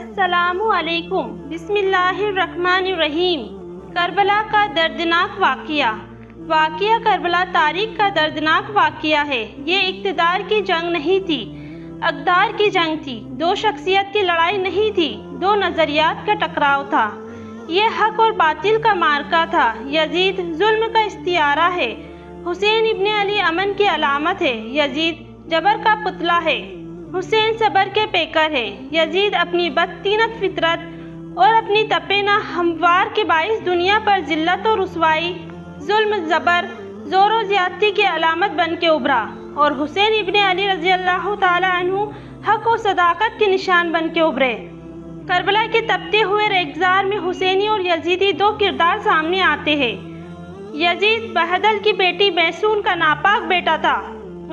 السلام علیکم۔ بسم اللہ الرحمن الرحیم۔ کربلا کا دردناک واقعہ کربلا تاریخ کا دردناک واقعہ ہے۔ یہ اقتدار کی جنگ نہیں تھی، اقدار کی جنگ تھی۔ دو شخصیت کی لڑائی نہیں تھی، دو نظریات کا ٹکراؤ تھا۔ یہ حق اور باطل کا معرکہ تھا۔ یزید ظلم کا استعارہ ہے، حسین ابن علی امن کی علامت ہے۔ یزید جبر کا پتلا ہے، حسین صبر کے پیکر ہے۔ یزید اپنی بدطینت فطرت اور اپنی تپینا ہموار کے باعث دنیا پر ذلت و رسوائی، ظلم زبر، زور و زیادتی کی علامت بن کے ابھرا، اور حسین ابن علی رضی اللہ تعالی عنہ حق و صداقت کے نشان بن کے ابھرے۔ کربلا کے تپتے ہوئے ریگزار میں حسینی اور یزیدی دو کردار سامنے آتے ہیں۔ یزید بہدل کی بیٹی میسون کا ناپاک بیٹا تھا،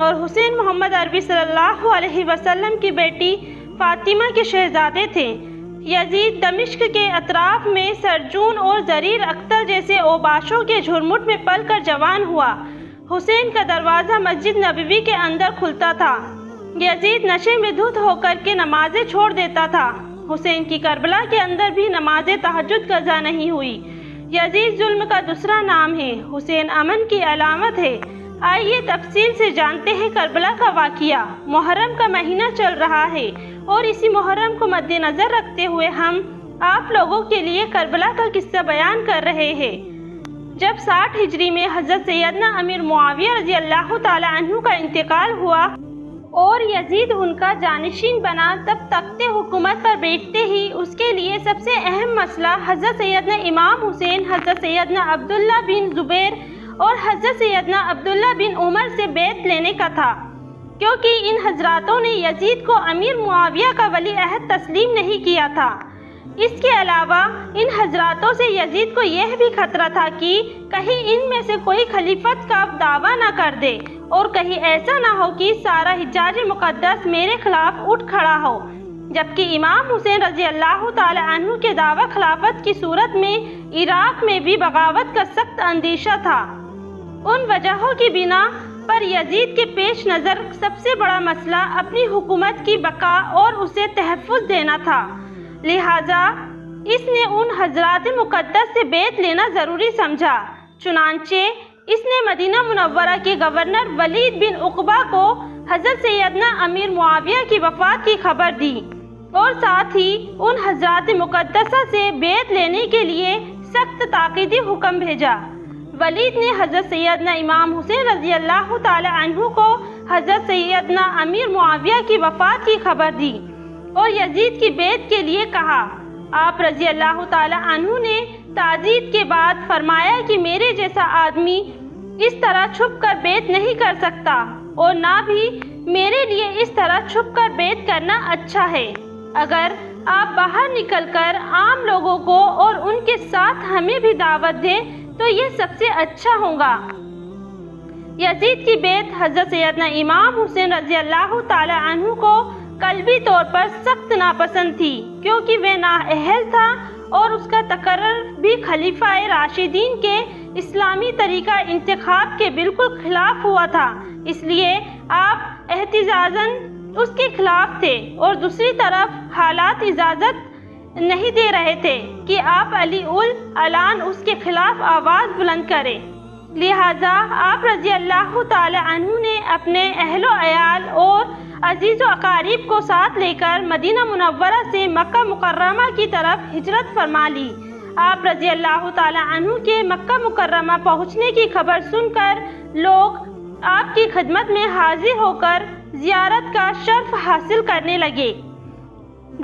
اور حسین محمد عربی صلی اللہ علیہ وسلم کی بیٹی فاطمہ کے شہزادے تھے۔ یزید دمشق کے اطراف میں سرجون اور زریر اختر جیسے اوباشوں کے جھرمٹ میں پل کر جوان ہوا۔ حسین کا دروازہ مسجد نبوی کے اندر کھلتا تھا۔ یزید نشے میں دھت ہو کر کے نمازیں چھوڑ دیتا تھا۔ حسین کی کربلا کے اندر بھی نماز تہجد قضا نہیں ہوئی۔ یزید ظلم کا دوسرا نام ہے، حسین امن کی علامت ہے۔ آئیے تفصیل سے جانتے ہیں کربلا کا واقعہ۔ محرم کا مہینہ چل رہا ہے، اور اسی محرم کو مد نظر رکھتے ہوئے ہم آپ لوگوں کے لیے کربلا کا قصہ بیان کر رہے ہیں۔ جب 60 ہجری میں حضرت سیدنا امیر معاویہ رضی اللہ تعالی عنہ کا انتقال ہوا اور یزید ان کا جانشین بنا، تب تخت حکومت پر بیٹھتے ہی اس کے لیے سب سے اہم مسئلہ حضرت سیدنا امام حسین، حضرت سیدنا عبداللہ بن زبیر اور حضرت سیدنا عبداللہ بن عمر سے بیعت لینے کا تھا، کیونکہ ان حضراتوں نے یزید کو امیر معاویہ کا ولی عہد تسلیم نہیں کیا تھا۔ اس کے علاوہ ان حضراتوں سے یزید کو یہ بھی خطرہ تھا کہ کہیں ان میں سے کوئی خلیفت کا دعویٰ نہ کر دے، اور کہیں ایسا نہ ہو کہ سارا حجاز مقدس میرے خلاف اٹھ کھڑا ہو، جبکہ امام حسین رضی اللہ تعالی عنہ کے دعویٰ خلافت کی صورت میں عراق میں بھی بغاوت کا سخت اندیشہ تھا۔ ان وجہوں کی بنا پر یزید کے پیش نظر سب سے بڑا مسئلہ اپنی حکومت کی بقا اور اسے تحفظ دینا تھا، لہٰذا اس نے ان حضرات مقدس سے بیعت لینا ضروری سمجھا۔ چنانچہ اس نے مدینہ منورہ کے گورنر ولید بن عقبہ کو حضرت سیدنا امیر معاویہ کی وفات کی خبر دی، اور ساتھ ہی ان حضرات مقدسہ سے بیعت لینے کے لیے سخت تاکیدی حکم بھیجا۔ ولید نے حضرت سیدنا امام حسین رضی اللہ تعالی عنہ کو حضرت سیدنا امیر معاویہ کی وفات کی خبر دی اور یزید کی بیعت کے لیے کہا۔ آپ رضی اللہ تعالی عنہ نے تعزیت کے بعد فرمایا کہ میرے جیسا آدمی اس طرح چھپ کر بیعت نہیں کر سکتا، اور نہ بھی میرے لیے اس طرح چھپ کر بیعت کرنا اچھا ہے۔ اگر آپ باہر نکل کر عام لوگوں کو اور ان کے ساتھ ہمیں بھی دعوت دیں تو یہ سب سے اچھا ہوگا۔ یزید کی بیعت حضرت سیدنا امام حسین رضی اللہ تعالی عنہ کو قلبی طور پر سخت ناپسند تھی، کیونکہ وہ نااہل تھا اور اس کا تقرر بھی خلیفہ راشدین کے اسلامی طریقہ انتخاب کے بالکل خلاف ہوا تھا، اس لیے آپ احتجاجاً اس کے خلاف تھے، اور دوسری طرف حالات اجازت نہیں دے رہے تھے کہ آپ علی الاعلان اس کے خلاف آواز بلند کریں، لہٰذا آپ رضی اللہ تعالی عنہ نے اپنے اہل و عیال اور عزیز و اقارب کو ساتھ لے کر مدینہ منورہ سے مکہ مکرمہ کی طرف ہجرت فرما لی۔ آپ رضی اللہ تعالی عنہ کے مکہ مکرمہ پہنچنے کی خبر سن کر لوگ آپ کی خدمت میں حاضر ہو کر زیارت کا شرف حاصل کرنے لگے۔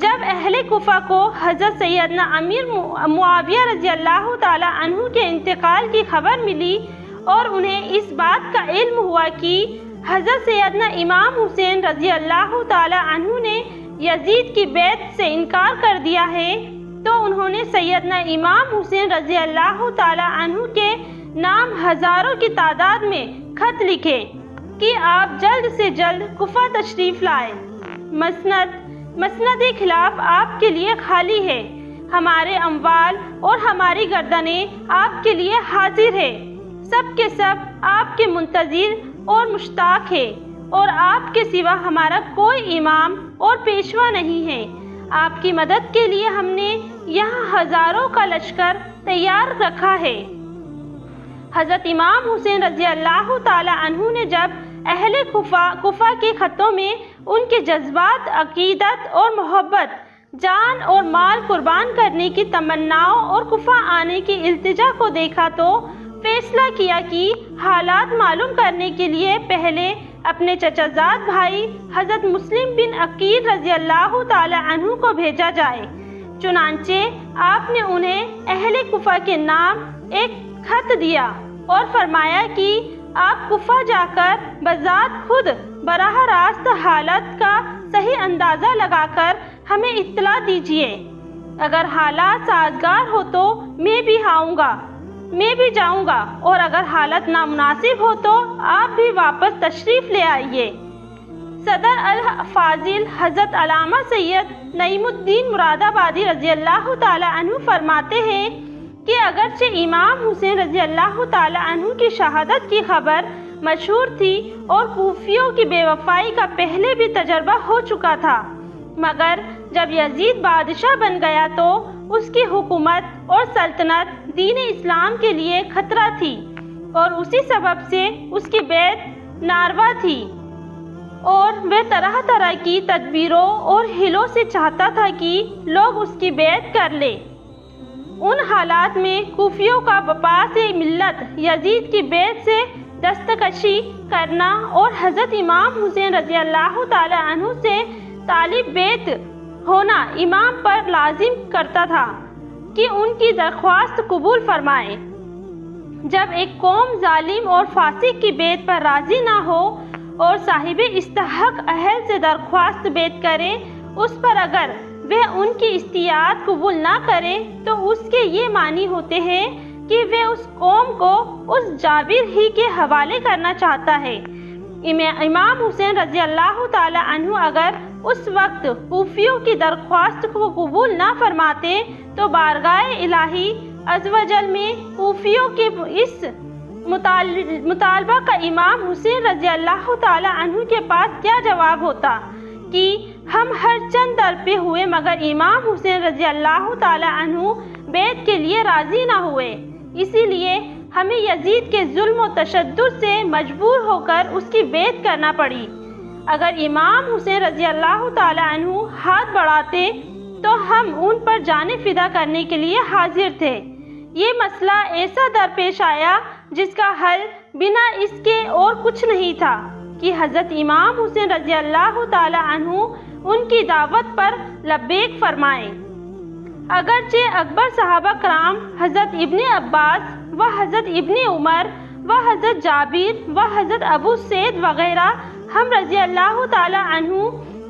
جب اہل کوفہ کو حضرت سیدنا امیر معاویہ رضی اللہ تعالی عنہ کے انتقال کی خبر ملی اور انہیں اس بات کا علم ہوا کہ حضرت سیدنا امام حسین رضی اللہ تعالی عنہ نے یزید کی بیعت سے انکار کر دیا ہے، تو انہوں نے سیدنا امام حسین رضی اللہ تعالی عنہ کے نام ہزاروں کی تعداد میں خط لکھے کہ آپ جلد سے جلد کوفہ تشریف لائیں۔ مسند خلاف آپ کے لیے خالی ہے، ہمارے اموال اور ہماری گردنیں آپ کے لیے حاضر ہے، سب کے سب آپ کے منتظر اور مشتاق ہے، اور آپ کے سوا ہمارا کوئی امام اور پیشوا نہیں ہے۔ آپ کی مدد کے لیے ہم نے یہاں ہزاروں کا لشکر تیار رکھا ہے۔ حضرت امام حسین رضی اللہ تعالی عنہ نے جب اہل کوفہ کے خطوں میں ان کے جذبات، عقیدت اور محبت، جان اور مال قربان کرنے کی تمناؤں اور کوفہ آنے کی التجا کو دیکھا تو فیصلہ کیا کہ حالات معلوم کرنے کے لیے پہلے اپنے چچا زاد بھائی حضرت مسلم بن عقیل رضی اللہ تعالی عنہ کو بھیجا جائے۔ چنانچہ آپ نے انہیں اہل کوفہ کے نام ایک خط دیا اور فرمایا کہ آپ کوفہ جا کر بذات خود براہ راست حالت کا صحیح اندازہ لگا کر ہمیں اطلاع دیجیے۔ اگر حالات سازگار ہو تو میں بھی جاؤں گا اور اگر حالت نامناسب ہو تو آپ بھی واپس تشریف لے آئیے۔ صدر الفاضل حضرت علامہ سید نعیم الدین مراد آبادی رضی اللہ تعالی عنہ فرماتے ہیں کہ اگرچہ امام حسین رضی اللہ تعالی عنہ کی شہادت کی خبر مشہور تھی اور کوفیوں کی بے وفائی کا پہلے بھی تجربہ ہو چکا تھا، مگر جب یزید بادشاہ بن گیا تو اس کی حکومت اور سلطنت دین اسلام کے لیے خطرہ تھی اور اسی سبب سے اس کی بیعت ناروا تھی اور وہ طرح طرح کی تدبیروں اور ہیلوں سے چاہتا تھا کہ لوگ اس کی بیعت کر لیں۔ ان حالات میں کوفیوں کا بپاس ملت یزید کی بیعت سے دستکشی کرنا اور حضرت امام حسین رضی اللہ تعالی عنہ سے طالب بیعت ہونا امام پر لازم کرتا تھا کہ ان کی درخواست قبول فرمائے۔ جب ایک قوم ظالم اور فاسق کی بیعت پر راضی نہ ہو اور صاحب استحق اہل سے درخواست بیعت کرے، اس پر اگر وہ ان کی استطاعت قبول نہ کرے تو اس کے یہ معنی ہوتے ہیں کہ وہ اس قوم کو اس جابر ہی کے حوالے کرنا چاہتا ہے۔ امام حسین رضی اللہ تعالی عنہ اگر اس وقت کوفیوں کی درخواست کو قبول نہ فرماتے تو بارگاہ الہی عز و جل میں کوفیوں کے اس مطالبہ کا امام حسین رضی اللہ تعالی عنہ کے پاس کیا جواب ہوتا کہ ہم ہر چند درپے ہوئے مگر امام حسین رضی اللہ تعالی عنہ بیعت کے لیے راضی نہ ہوئے، اسی لیے ہمیں یزید کے ظلم و تشدد سے مجبور ہو کر اس کی بیعت کرنا پڑی۔ اگر امام حسین رضی اللہ تعالی عنہ ہاتھ بڑھاتے تو ہم ان پر جانیں فدا کرنے کے لیے حاضر تھے۔ یہ مسئلہ ایسا درپیش آیا جس کا حل بنا اس کے اور کچھ نہیں تھا کہ حضرت امام حسین رضی اللہ تعالی عنہ ان کی دعوت پر لبیک فرمائیں۔ اگرچہ اکبر صحابہ کرام حضرت ابن عباس و حضرت ابن عمر و حضرت جابر و حضرت ابو سعید وغیرہ ہم رضی اللہ تعالی عنہ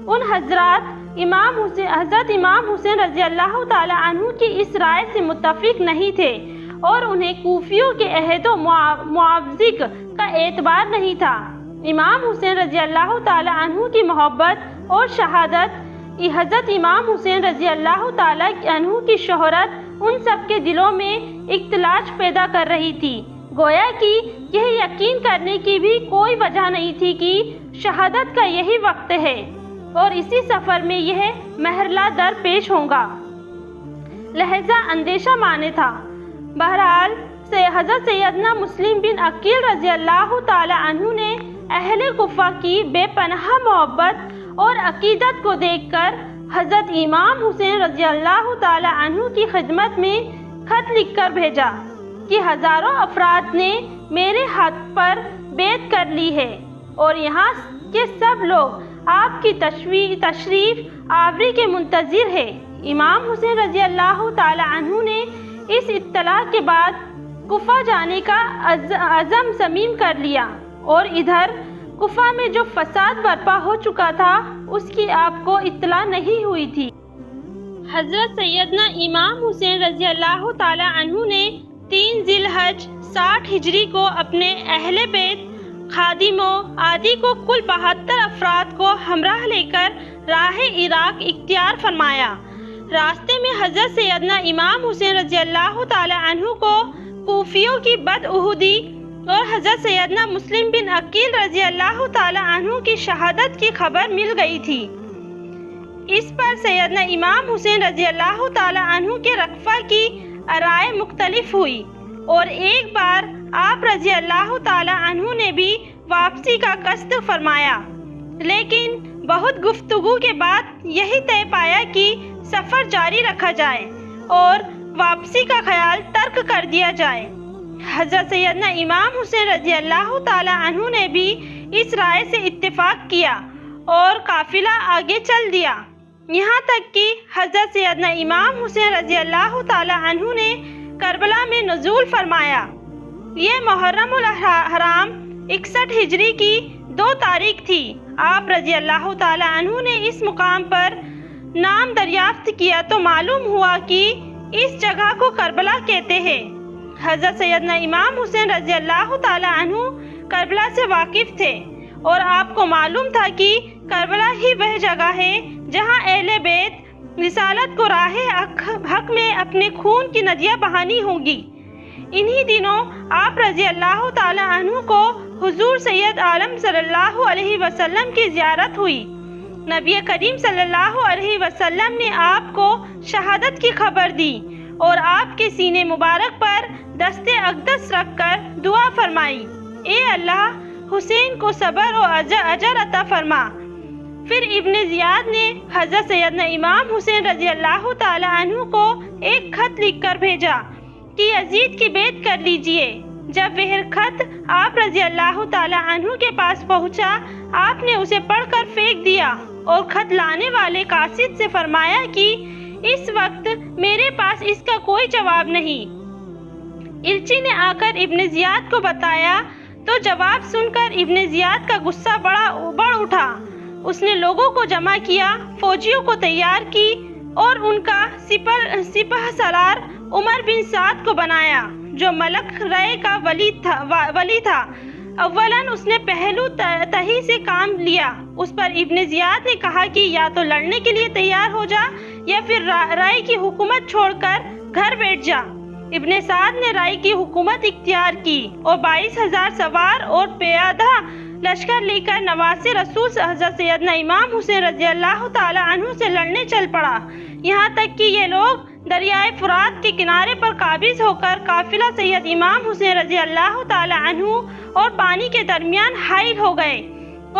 ان حضرت امام حسین رضی اللہ تعالی عنہ کی اس رائے سے متفق نہیں تھے اور انہیں کوفیوں کے عہد و معاوضے کا اعتبار نہیں تھا۔ امام حسین رضی اللہ تعالی عنہ کی محبت اور شہادت، حضرت امام حسین رضی اللہ تعالی عنہ کی شہرت ان سب کے دلوں میں اختلاج پیدا کر رہی تھی، گویا کہ یہ یقین کرنے کی بھی کوئی وجہ نہیں تھی کہ شہادت کا یہی وقت ہے اور اسی سفر میں یہ مرحلہ درپیش ہوگا، لہذا اندیشہ مانے تھا۔ بہرحال حضرت سیدنا مسلم بن عقیل رضی اللہ تعالی عنہ نے اہل کوفہ کی بے پناہ محبت اور عقیدت کو دیکھ کر حضرت امام حسین رضی اللہ تعالی عنہ کی خدمت میں خط لکھ کر بھیجا کہ ہزاروں افراد نے میرے ہاتھ پر بیعت کر لی ہے اور یہاں کے سب لوگ آپ کی تشریف آوری کے منتظر ہے۔ امام حسین رضی اللہ تعالی عنہ نے اس اطلاع کے بعد کوفہ جانے کا عزم صمیم کر لیا اور ادھر کوفہ میں جو فساد برپا ہو چکا تھا اس کی آپ کو اطلاع نہیں ہوئی تھی۔ حضرت سیدنا امام حسین رضی اللہ تعالی عنہ نے 3 ذی الحج 60 ہجری کو اپنے اہل بیت، خادموں آدی کو کل 72 افراد کو ہمراہ لے کر راہ عراق اختیار فرمایا۔ راستے میں حضرت سیدنا امام حسین رضی اللہ تعالی عنہ کو کوفیوں کی بدعہدی اور حضرت سیدنا مسلم بن عقیل رضی اللہ تعالی عنہ کی شہادت کی خبر مل گئی تھی۔ اس پر سیدنا امام حسین رضی اللہ تعالی عنہ کے رقفہ کی رائے مختلف ہوئی اور ایک بار آپ رضی اللہ تعالی عنہ نے بھی واپسی کا قصد فرمایا، لیکن بہت گفتگو کے بعد یہی طے پایا کہ سفر جاری رکھا جائے اور واپسی کا خیال ترک کر دیا جائے۔ حضرت سیدنا امام حسین رضی اللہ تعالی عنہ نے بھی اس رائے سے اتفاق کیا اور قافلہ آگے چل دیا، یہاں تک کہ حضرت سیدنا امام حسین رضی اللہ تعالی عنہ نے کربلا میں نزول فرمایا۔ یہ محرم الحرام 61 ہجری کی 2 تاریخ تھی۔ آپ رضی اللہ تعالی عنہ نے اس مقام پر نام دریافت کیا تو معلوم ہوا کہ اس جگہ کو کربلا کہتے ہیں۔ حضرت سیدنا امام حسین رضی اللہ تعالی عنہ کربلا سے واقف تھے اور آپ کو معلوم تھا کہ کربلا ہی وہ جگہ ہے جہاں اہل بیت رسالت کو راہ حق میں اپنے خون کی ندیاں بہانی ہوں گی۔ انہی دنوں آپ رضی اللہ تعالی عنہ کو حضور سید عالم صلی اللہ علیہ وسلم کی زیارت ہوئی۔ نبی کریم صلی اللہ علیہ وسلم نے آپ کو شہادت کی خبر دی اور آپ کے سینے مبارک پر دست اقدس رکھ کر دعا فرمائی، اے اللہ حسین کو صبر و اجر عطا فرما۔ پھر ابن زیاد نے حضرت سیدنا امام حسین رضی اللہ تعالی عنہ کو ایک خط لکھ کر بھیجا کہ یزید کی بیعت کر لیجئے۔ جب وہ خط آپ رضی اللہ تعالی عنہ کے پاس پہنچا، آپ نے اسے پڑھ کر پھینک دیا اور خط لانے والے قاصد سے فرمایا کہ اس وقت میرے پاس اس کا کوئی جواب نہیں۔ الچی نے آ کر ابن زیاد کو بتایا تو جواب سن کر ابن زیاد کا غصہ بڑھ اٹھا۔ اس نے لوگوں کو جمع کیا، فوجیوں کو تیار کی اور ان کا سپہ سالار عمر بن سعد کو بنایا جو ملک رائے کا ولی تھا۔ اولاً اس نے پہلو تہی سے کام لیا۔ اس پر ابن زیاد نے کہا کہ یا تو لڑنے کے لیے تیار ہو جا یا پھر رائے کی حکومت چھوڑ کر گھر بیٹھ جا۔ ابن سعد نے رائے کی حکومت اختیار کی اور 22,000 سوار اور پیادہ لشکر لے کر نواسے رسول حضرت سیدنا امام حسین رضی اللہ تعالی عنہ سے لڑنے چل پڑا، یہاں تک کہ یہ لوگ دریائے فرات کے کنارے پر قابض ہو کر قافلہ سید امام حسین رضی اللہ تعالی عنہ اور پانی کے درمیان حائل ہو گئے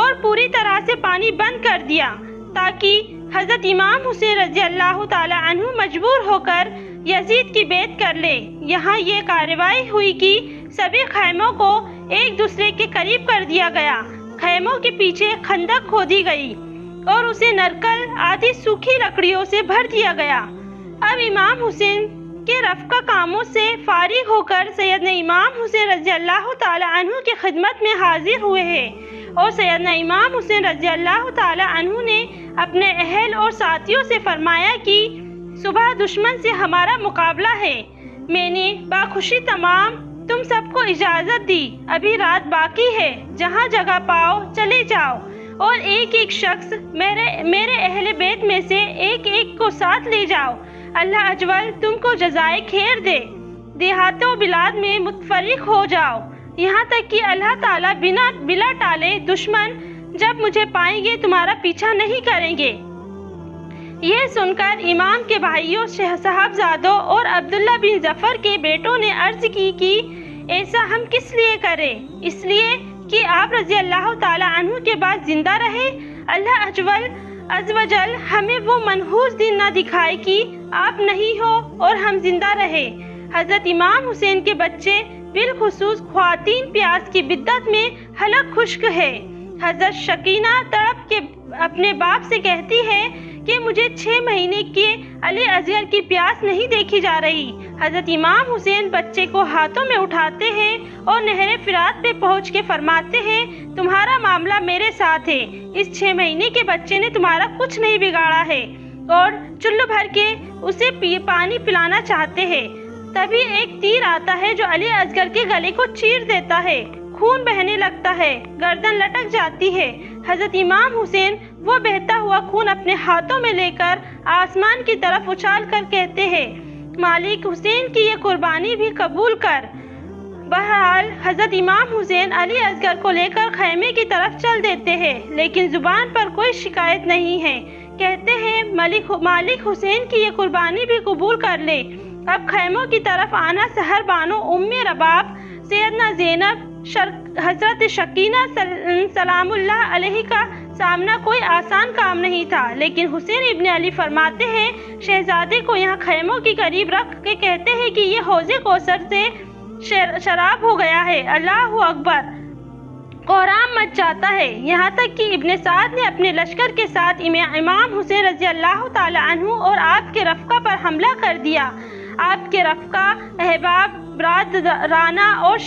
اور پوری طرح سے پانی بند کر دیا تاکہ حضرت امام حسین رضی اللہ تعالی عنہ مجبور ہو کر یزید کی بیعت کر لے۔ یہاں یہ کارروائی ہوئی کہ سبھی خیموں کو ایک دوسرے کے قریب کر دیا گیا، خیموں کے پیچھے خندق کھودی گئی اور اسے نرکل آدھی سوکھی لکڑیوں سے بھر دیا گیا۔ اب امام حسین کے رفقہ کاموں سے فارغ ہو کر سیدنا امام حسین رضی اللہ تعالی عنہ کی خدمت میں حاضر ہوئے ہیں اور سیدنا امام حسین رضی اللہ تعالی عنہ نے اپنے اہل اور ساتھیوں سے فرمایا کہ صبح دشمن سے ہمارا مقابلہ ہے۔ میں نے باخوشی تم سب کو اجازت دی، ابھی رات باقی ہے، جہاں جگہ پاؤ چلے جاؤ اور ایک ایک شخص میرے اہل بیت میں سے ایک ایک کو ساتھ لے جاؤ۔ اللہ اجول تم کو جزائے خیر دے۔ دیہاتوں بلاد میں متفرق ہو جاؤ، یہاں تک کہ اللہ تعالیٰ بلا ٹالے دشمن جب مجھے پائیں گے تمہارا پیچھا نہیں کریں گے۔ یہ سن کر امام کے بھائیوں صاحبزادوں اور عبداللہ بن ظفر کے بیٹوں نے عرض کی کہ ایسا ہم کس لیے کریں؟ اس لیے کہ آپ رضی اللہ تعالی عنہ کے بعد زندہ رہے۔ اللہ عز و جل ہمیں وہ منحوس دن نہ دکھائے کہ آپ نہیں ہو اور ہم زندہ رہے۔ حضرت امام حسین کے بچے بالخصوص خواتین پیاس کی بدت میں حلق خشک ہے۔ حضرت شکینہ تڑپ کے اپنے باپ سے کہتی ہے کہ مجھے 6 مہینے کے علی اصغر کی پیاس نہیں دیکھی جا رہی۔ حضرت امام حسین بچے کو ہاتھوں میں اٹھاتے ہیں اور نہر فرات پہ پہنچ کے فرماتے ہیں تمہارا معاملہ میرے ساتھ ہے، اس 6 مہینے کے بچے نے تمہارا کچھ نہیں بگاڑا ہے، اور چلو بھر کے اسے پانی پلانا چاہتے ہیں۔ تبھی ایک تیر آتا ہے جو علی اصغر کے گلے کو چیر دیتا ہے، خون بہنے لگتا ہے، گردن لٹک جاتی ہے۔ حضرت امام حسین وہ بہتا ہوا خون اپنے ہاتھوں میں لے کر آسمان کی طرف اچھال کر کہتے ہیں مالک حسین کی یہ قربانی بھی قبول کر۔ بہرحال حضرت امام حسین علی اصغر کو لے کر خیمے کی طرف چل دیتے ہیں، لیکن زبان پر کوئی شکایت نہیں ہے کہتے ہیں مالک حسین کی یہ قربانی بھی قبول کر لے۔ اب خیموں کی طرف آنا سحر بانو ام رباب سیدنا زینب حضرت شکینہ سلام اللہ علیہ کا سامنا کوئی آسان کام نہیں تھا، لیکن حسین ابن علی فرماتے ہیں شہزادے کو یہاں خیموں کے قریب رکھ کے کہتے ہیں کہ یہ حوض کوثر سے شراب ہو گیا ہے۔ اللہ اکبر! کوہرام مچ جاتا ہے، یہاں تک کہ ابن سعد نے اپنے لشکر کے ساتھ امام حسین رضی اللہ تعالی عنہ اور آپ کے رفقا پر حملہ کر دیا۔ آپ کے رفقا، احباب، برادرانہ اور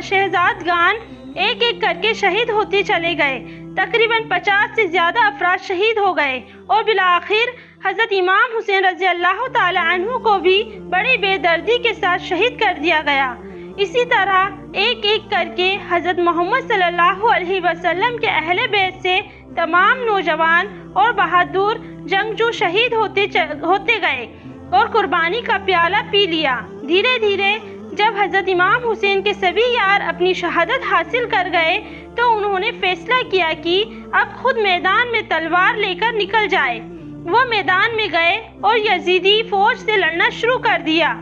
شہزادگان ایک ایک کر کے شہید ہوتے چلے گئے۔ تقریباً 50 سے زیادہ افراد شہید ہو گئے اور بالآخر حضرت امام حسین رضی اللہ تعالی عنہ کو بھی بڑی بے دردی کے ساتھ شہید کر دیا گیا۔ اسی طرح ایک ایک کر کے حضرت محمد صلی اللہ علیہ وسلم کے اہل بیت سے تمام نوجوان اور بہادر جنگجو شہید ہوتے گئے اور قربانی کا پیالہ پی لیا۔ دھیرے دھیرے جب حضرت امام حسین کے سبھی یار اپنی شہادت حاصل کر گئے تو انہوں نے فیصلہ کیا کہ اب خود میدان میں تلوار لے کر نکل جائے۔ وہ میدان میں گئے اور یزیدی فوج سے لڑنا شروع کر دیا۔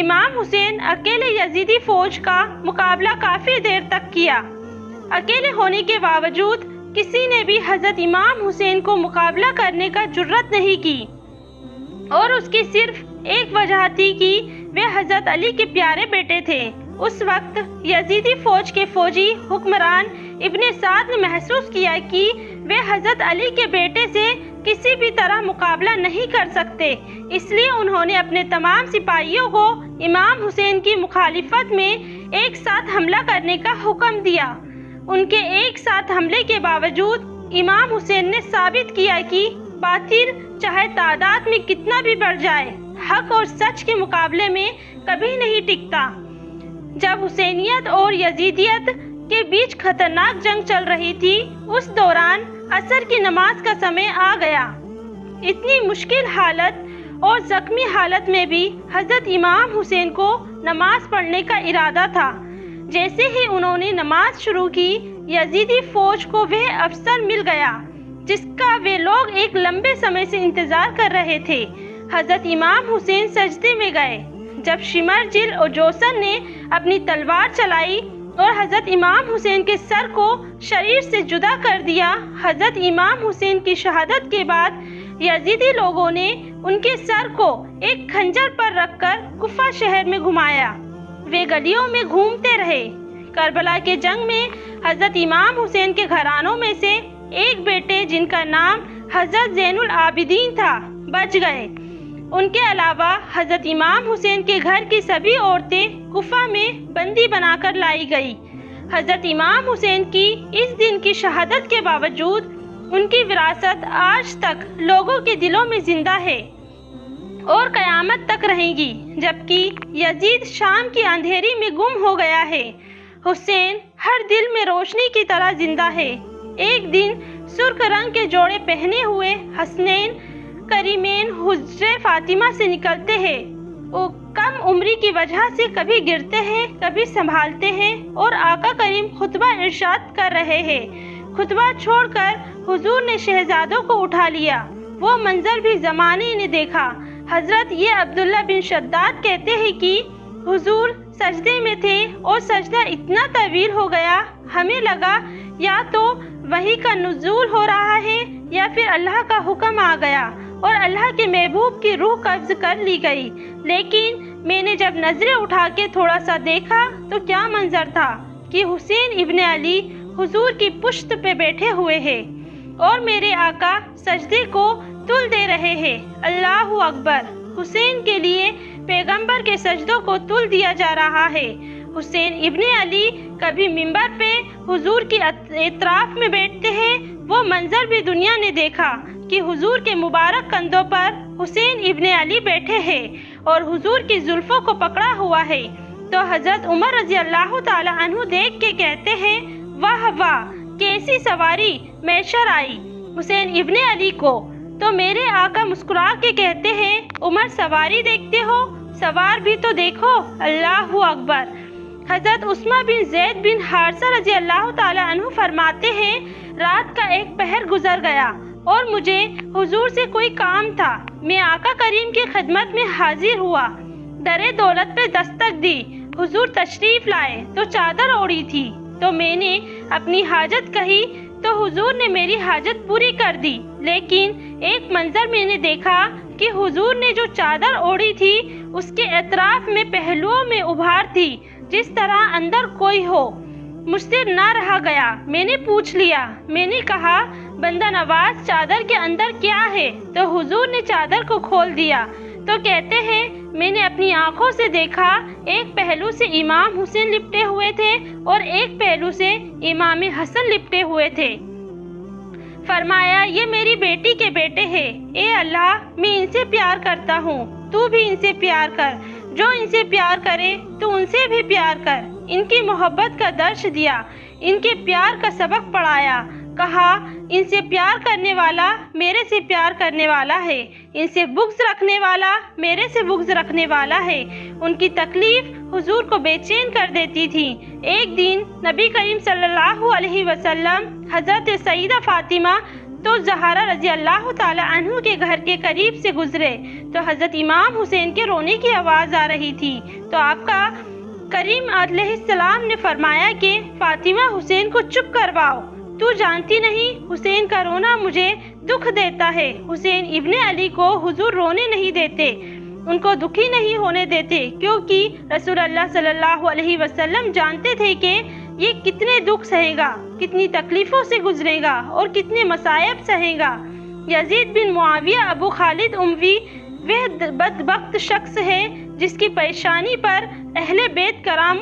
امام حسین اکیلے یزیدی فوج کا مقابلہ کافی دیر تک کیا۔ اکیلے ہونے کے باوجود کسی نے بھی حضرت امام حسین کو مقابلہ کرنے کا جرأت نہیں کی، اور اس کی صرف ایک وجہ تھی کہ وہ حضرت علی کے پیارے بیٹے تھے۔ اس وقت یزیدی فوج کے فوجی حکمران ابن سعد نے محسوس کیا کہ وہ حضرت علی کے بیٹے سے کسی بھی طرح مقابلہ نہیں کر سکتے، اس لیے انہوں نے اپنے تمام سپاہیوں کو امام حسین کی مخالفت میں ایک ساتھ حملہ کرنے کا حکم دیا۔ ان کے ایک ساتھ حملے کے باوجود امام حسین نے ثابت کیا کہ باطل چاہے تعداد میں کتنا بھی بڑھ جائے، حق اور سچ کے مقابلے میں کبھی نہیں ٹکتا۔ جب حسینیت اور یزیدیت کے بیچ خطرناک جنگ چل رہی تھی، اس دوران عصر کی نماز کا سمے آ گیا۔ اتنی مشکل حالت اور زخمی حالت میں بھی حضرت امام حسین کو نماز پڑھنے کا ارادہ تھا۔ جیسے ہی انہوں نے نماز شروع کی، یزیدی فوج کو وہ افسر مل گیا جس کا وہ لوگ ایک لمبے سمے سے انتظار کر رہے تھے۔ حضرت امام حسین سجدے میں گئے۔ جب شمر اور جوسن نے اپنی تلوار چلائی اور حضرت امام حسین کے سر کو شریر سے جدا کر دیا، حضرت امام حسین کی شہادت کے بعد یزیدی لوگوں نے ان کے سر کو ایک خنجر پر رکھ کر کوفہ شہر میں گھمایا۔ وہ گلیوں میں گھومتے رہے۔ کربلا کے جنگ میں حضرت امام حسین کے گھرانوں میں سے ایک بیٹے جن کا نام حضرت زین العابدین تھا بچ گئے۔ ان کے علاوہ حضرت امام حسین کے گھر کی سبھی عورتیں کوفہ میں بندی بنا کر لائی گئی۔ حضرت امام حسین کی اس دن کی شہادت کے باوجود ان کی وراثت آج تک لوگوں کے دلوں میں زندہ ہے اور قیامت تک رہے گی، جبکہ یزید شام کی اندھیری میں گم ہو گیا ہے۔ حسین ہر دل میں روشنی کی طرح زندہ ہے۔ ایک دن سرخ رنگ کے جوڑے پہنے ہوئے حسنین کریمین حجرہ فاطمہ سے نکلتے ہیں۔ وہ کم عمری کی وجہ سے کبھی گرتے ہیں، کبھی سنبھالتے ہیں، اور آقا کریم خطبہ ارشاد کر رہے ہیں۔ خطبہ چھوڑ کر حضور نے شہزادوں کو اٹھا لیا۔ وہ منظر بھی زمانے نے دیکھا۔ حضرت عبداللہ بن شداد کہتے ہیں کہ حضور سجدے میں تھے اور سجدہ اتنا طویل ہو گیا، ہمیں لگا یا تو وحی کا نزول ہو رہا ہے یا پھر اللہ کا حکم آ گیا اور اللہ کے محبوب کی روح قبض کر لی گئی۔ لیکن میں نے جب نظریں اٹھا کے تھوڑا سا دیکھا تو کیا منظر تھا کہ حسین ابن علی حضور کی پشت پہ بیٹھے ہوئے ہیں اور میرے آقا سجدے کو تل دے رہے ہیں۔ اللہ اکبر! حسین کے لیے پیغمبر کے سجدوں کو تل دیا جا رہا ہے۔ حسین ابن علی کبھی منبر پہ حضور کی اطراف میں بیٹھتے ہیں۔ وہ منظر بھی دنیا نے دیکھا کہ حضور کے مبارک کندھوں پر حسین ابن علی بیٹھے ہیں اور حضور کی زلفوں کو پکڑا ہوا ہے۔ تو حضرت عمر رضی اللہ تعالی عنہ دیکھ کے کہتے ہیں، واہ واہ، کیسی سواری میسر آئی حسین ابن علی کو۔ تو میرے آقا مسکرا کے کہتے ہیں، عمر سواری دیکھتے ہو، سوار بھی تو دیکھو۔ اللہ اکبر! حضرت عثمان بن زید بن حارثہ رضی اللہ تعالی عنہ فرماتے ہیں، رات کا ایک پہر گزر گیا، اور مجھے حضور سے کوئی کام تھا۔ میں آقا کریم کی خدمت میں حاضر ہوا، در دولت پہ دستک دی۔ حضور تشریف لائے تو چادر اوڑھی تھی، تو میں نے اپنی حاجت کہی تو حضور نے میری حاجت پوری کر دی۔ لیکن ایک منظر میں نے دیکھا کہ حضور نے جو چادر اوڑھی تھی اس کے اطراف میں پہلوؤں میں ابھار تھی، جس طرح اندر کوئی ہو۔ مجھ سے نہ رہا گیا، میں نے پوچھ لیا۔ میں نے کہا، بندہ نواز، چادر کے اندر کیا ہے؟ تو حضور نے چادر کو کھول دیا تو کہتے ہیں، میں نے اپنی آنکھوں سے دیکھا، ایک پہلو سے امام حسین لپٹے ہوئے تھے اور ایک پہلو سے امام حسن لپٹے ہوئے تھے۔ فرمایا، یہ میری بیٹی کے بیٹے ہیں۔ اے اللہ، میں ان سے پیار کرتا ہوں، تو بھی ان سے پیار کر۔ جو ان سے پیار کرے تو ان سے بھی پیار کر۔ ان کی محبت کا درس دیا، ان کے پیار کا سبق پڑھایا۔ کہا، ان سے پیار کرنے والا میرے سے پیار کرنے والا ہے، ان سے بغض رکھنے والا میرے سے بغض رکھنے والا ہے۔ ان کی تکلیف حضور کو بے چین کر دیتی تھی۔ ایک دن نبی کریم صلی اللہ علیہ وسلم حضرت سیدہ فاطمہ تو زہرا رضی اللہ تعالی عنہ کے گھر کے قریب سے گزرے تو حضرت امام حسین کے رونے کی آواز آ رہی تھی، تو آپ کا کریم علیہ السلام نے فرمایا کہ فاطمہ، حسین کو چپ کرواؤ، تو جانتی نہیں حسین کا رونا مجھے دکھ دیتا ہے۔ حسین ابن علی کو حضور رونے نہیں دیتے، ان کو دکھی نہیں ہونے دیتے، کیونکہ رسول اللہ صلی اللہ علیہ وسلم جانتے تھے کہ یہ کتنے دکھ سہے گا، کتنی تکلیفوں سے گزرے گا اور کتنے مصائب سہے گا۔ یزید بن معاویہ ابو خالد اموی وہ بدبخت شخص ہے جس کی پریشانی پر اہل بیت کرام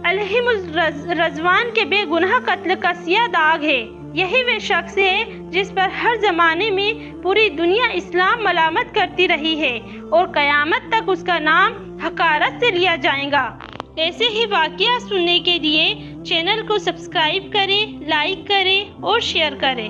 علیہم الرضوان کے بے گناہ قتل کا سیاہ داغ ہے۔ یہی وہ شخص ہے جس پر ہر زمانے میں پوری دنیا اسلام ملامت کرتی رہی ہے اور قیامت تک اس کا نام حقارت سے لیا جائے گا۔ ایسے ہی واقعہ سننے کے لیے چینل کو سبسکرائب کریں، لائک کریں اور شیئر کریں۔